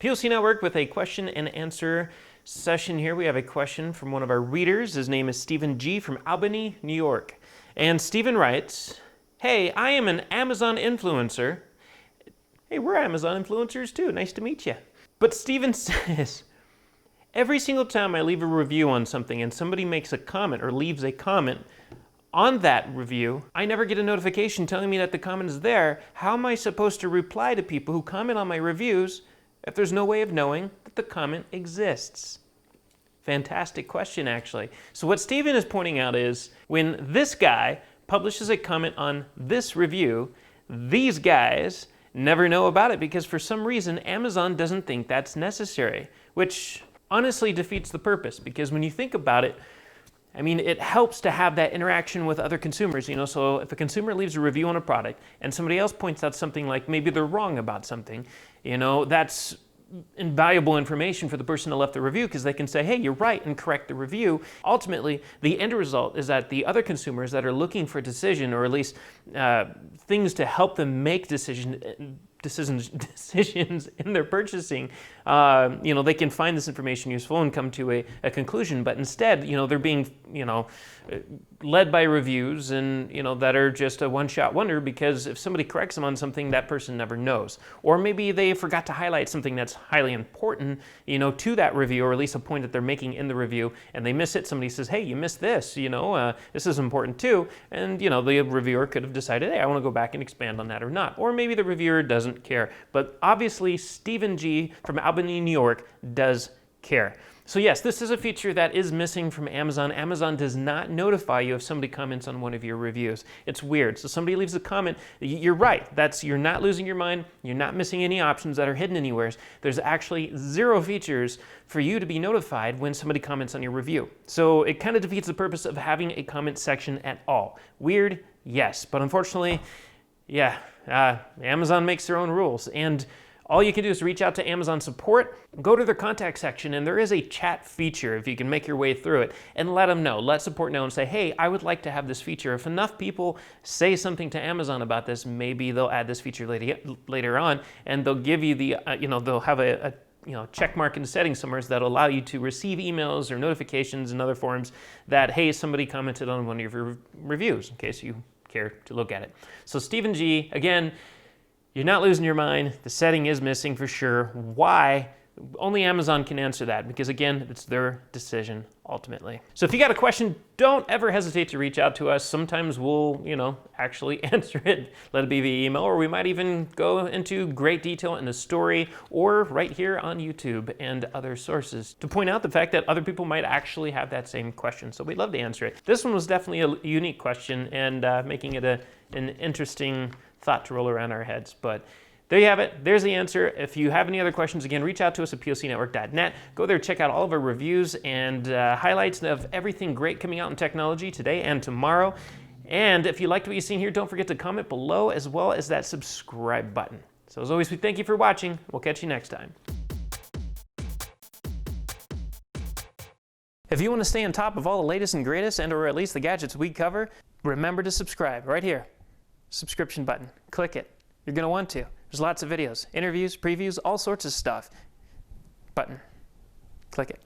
POC Network with a question and answer session here. We have a question from one of our readers. His name is Stephen G. from Albany, New York. And Stephen writes, "Hey, I am an Amazon influencer." Hey, we're Amazon influencers too. Nice to meet you. But Stephen says, "Every single time I leave a review on something and somebody makes a comment or leaves a comment on that review, I never get a notification telling me that the comment is there. How am I supposed to reply to people who comment on my reviews if there's no way of knowing that the comment exists?" Fantastic question, actually. So what Stephen is pointing out is when this guy publishes a comment on this review, these guys never know about it because for some reason Amazon doesn't think that's necessary, which honestly defeats the purpose, because when you think about it, I mean, it helps to have that interaction with other consumers, you know, so if a consumer leaves a review on a product and somebody else points out something like maybe they're wrong about something, you know, that's invaluable information for the person that left the review because they can say, hey, you're right, and correct the review. Ultimately, the end result is that the other consumers that are looking for a decision, or at least things to help them make decisions in their purchasing, you know, they can find this information useful and come to a conclusion. But instead, you know, they're being, you know, led by reviews and, you know, that are just a one-shot wonder, because if somebody corrects them on something, that person never knows. Or maybe they forgot to highlight something that's highly important, you know, to that review, or at least a point that they're making in the review, and they miss it. Somebody says, hey, you missed this, you know, this is important too. And, you know, the reviewer could have decided, hey, I want to go back and expand on that or not. Or maybe the reviewer doesn't care. But obviously, Stephen G. from Albany, New York does care. So yes, this is a feature that is missing from Amazon. Amazon does not notify you if somebody comments on one of your reviews. It's weird. So somebody leaves a comment, you're right. You're not losing your mind. You're not missing any options that are hidden anywhere. There's actually zero features for you to be notified when somebody comments on your review. So it kind of defeats the purpose of having a comment section at all. Weird, yes, but unfortunately, yeah, Amazon makes their own rules. And all you can do is reach out to Amazon support, go to their contact section, and there is a chat feature if you can make your way through it, and let them know. Let support know and say, hey, I would like to have this feature. If enough people say something to Amazon about this, maybe they'll add this feature later on, and they'll give you the, you know, they'll have a check mark in the settings somewhere that'll allow you to receive emails or notifications in other forms that, hey, somebody commented on one of your reviews, in case you care to look at it. So Stephen G., again, you're not losing your mind. The setting is missing for sure. Why? Only Amazon can answer that, because again, it's their decision ultimately. So if you got a question, don't ever hesitate to reach out to us. Sometimes we'll, you know, actually answer it. Let it be via email, or we might even go into great detail in a story, or right here on YouTube and other sources to point out the fact that other people might actually have that same question. So we'd love to answer it. This one was definitely a unique question, and making it an interesting thought to roll around our heads. But there you have it. There's the answer. If you have any other questions, again, reach out to us at POCnetwork.net. Go there, check out all of our reviews and highlights of everything great coming out in technology today and tomorrow. And if you liked what you've seen here, don't forget to comment below, as well as that subscribe button. So as always, we thank you for watching. We'll catch you next time. If you want to stay on top of all the latest and greatest, and or at least the gadgets we cover, remember to subscribe right here. Subscription button. Click it. You're going to want to. There's lots of videos, interviews, previews, all sorts of stuff. Button. Click it.